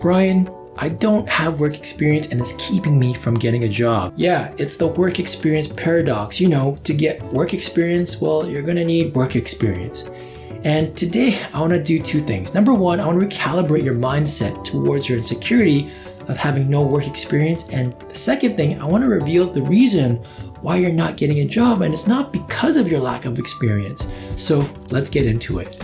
Brian, I don't have work experience and it's keeping me from getting a job. Yeah, it's the work experience paradox. You know, to get work experience, well, you're gonna need work experience. And today I wanna do two things. Number one, I wanna recalibrate your mindset towards your insecurity of having no work experience. And the second thing, I wanna reveal the reason why you're not getting a job, and it's not because of your lack of experience. So let's get into it.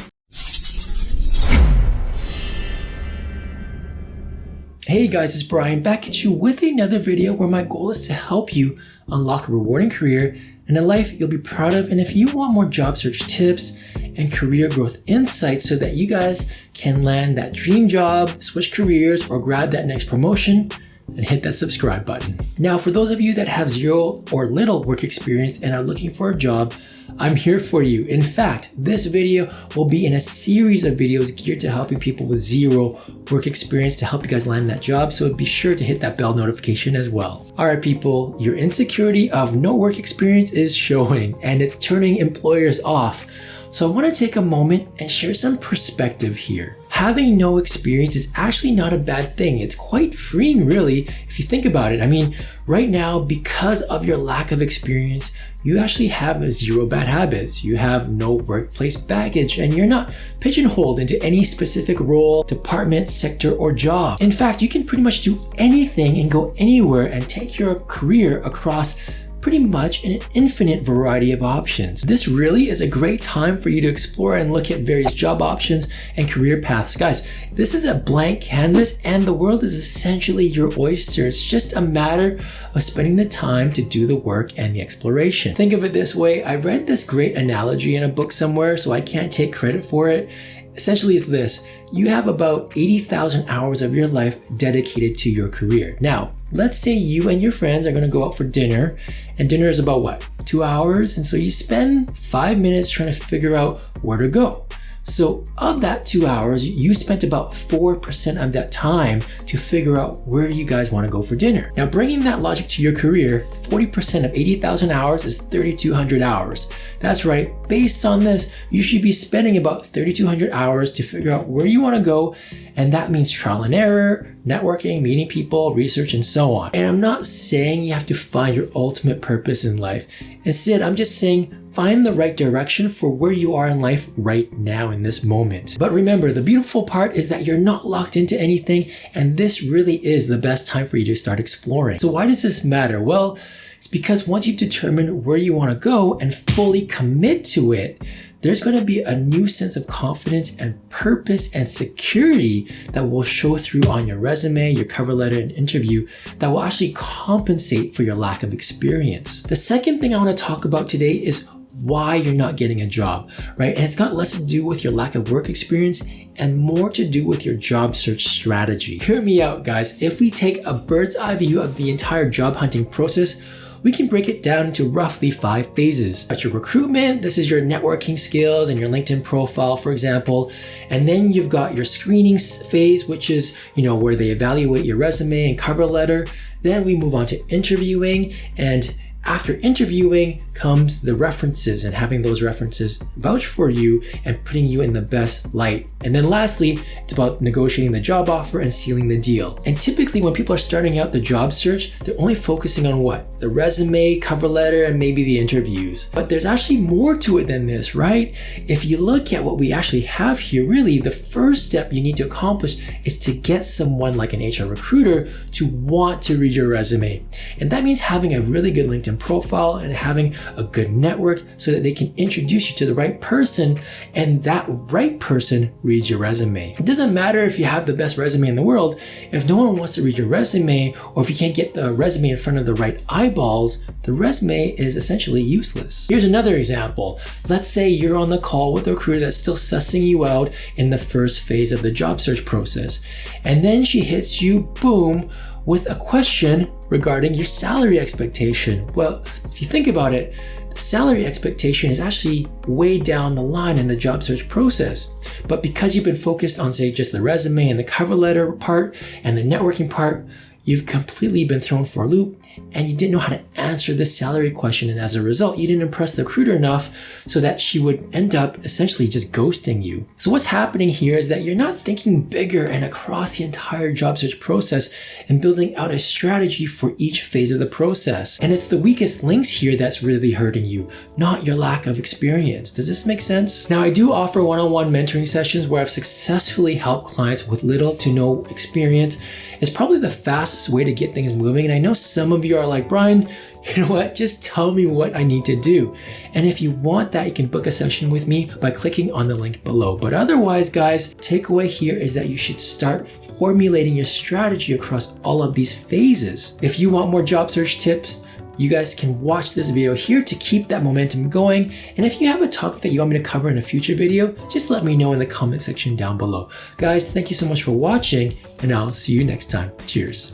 Hey guys, it's Brian back at you with another video where my goal is to help you unlock a rewarding career and a life you'll be proud of. And if you want more job search tips and career growth insights so that you guys can land that dream job, switch careers, or grab that next promotion, then hit that subscribe button. Now, for those of you that have zero or little work experience and are looking for a job, I'm here for you. In fact, this video will be in a series of videos geared to helping people with zero work experience to help you guys land that job. So be sure to hit that bell notification as well. All right, people, your insecurity of no work experience is showing and it's turning employers off. So I want to take a moment and share some perspective here. Having no experience is actually not a bad thing. It's quite freeing, really, if you think about it. I mean, right now, because of your lack of experience, you actually have zero bad habits. You have no workplace baggage, and you're not pigeonholed into any specific role, department, sector, or job. In fact, you can pretty much do anything and go anywhere and take your career across pretty much an infinite variety of options. This really is a great time for you to explore and look at various job options and career paths. Guys, this is a blank canvas and the world is essentially your oyster. It's just a matter of spending the time to do the work and the exploration. Think of it this way. I read this great analogy in a book somewhere, so I can't take credit for it. Essentially, it's this. You have about 80,000 hours of your life dedicated to your career. Now, let's say you and your friends are going to go out for dinner, and dinner is about what? 2 hours? And so you spend 5 minutes trying to figure out where to go. So of that 2 hours, you spent about 4% of that time to figure out where you guys want to go for dinner. Now, bringing that logic to your career, 40% of 80,000 hours is 3,200 hours. That's right. Based on this, you should be spending about 3,200 hours to figure out where you want to go. And that means trial and error, networking, meeting people, research, and so on. And I'm not saying you have to find your ultimate purpose in life. Instead, I'm just saying find the right direction for where you are in life right now in this moment. But remember, the beautiful part is that you're not locked into anything, and this really is the best time for you to start exploring. So why does this matter? Well, it's because once you've determined where you want to go and fully commit to it, there's going to be a new sense of confidence and purpose and security that will show through on your resume, your cover letter, and interview that will actually compensate for your lack of experience. The second thing I want to talk about today is why you're not getting a job, right? And it's got less to do with your lack of work experience and more to do with your job search strategy. Hear me out, guys. If we take a bird's eye view of the entire job hunting process, we can break it down into roughly 5 phases. At your recruitment, this is your networking skills and your LinkedIn profile, for example. And then you've got your screening phase, which is, where they evaluate your resume and cover letter. Then we move on to interviewing, and after interviewing comes the references and having those references vouch for you and putting you in the best light. And then lastly, it's about negotiating the job offer and sealing the deal. And typically when people are starting out the job search, they're only focusing on what? The resume, cover letter, and maybe the interviews. But there's actually more to it than this, right? If you look at what we actually have here, really the first step you need to accomplish is to get someone like an HR recruiter to want to read your resume. And that means having a really good LinkedIn profile and having a good network so that they can introduce you to the right person, and that right person reads your resume. It doesn't matter if you have the best resume in the world. If no one wants to read your resume, or if you can't get the resume in front of the right eyeballs, the resume is essentially useless. Here's another example. Let's say you're on the call with a recruiter that's still sussing you out in the first phase of the job search process. And then she hits you, boom, with a question regarding your salary expectation. Well, if you think about it, the salary expectation is actually way down the line in the job search process. But because you've been focused on, say, just the resume and the cover letter part and the networking part, you've completely been thrown for a loop and you didn't know how to answer this salary question, and as a result, you didn't impress the recruiter enough so that she would end up essentially just ghosting you. So what's happening here is that you're not thinking bigger and across the entire job search process and building out a strategy for each phase of the process. And it's the weakest links here that's really hurting you, not your lack of experience. Does this make sense? Now, I do offer one-on-one mentoring sessions where I've successfully helped clients with little to no experience. It's probably the fastest way to get things moving. And I know some of you are like, Brian, you know what? Just tell me what I need to do. And if you want that, you can book a session with me by clicking on the link below. But otherwise, guys, takeaway here is that you should start formulating your strategy across all of these phases. If you want more job search tips, you guys can watch this video here to keep that momentum going. And if you have a topic that you want me to cover in a future video, just let me know in the comment section down below. Guys, thank you so much for watching, and I'll see you next time. Cheers.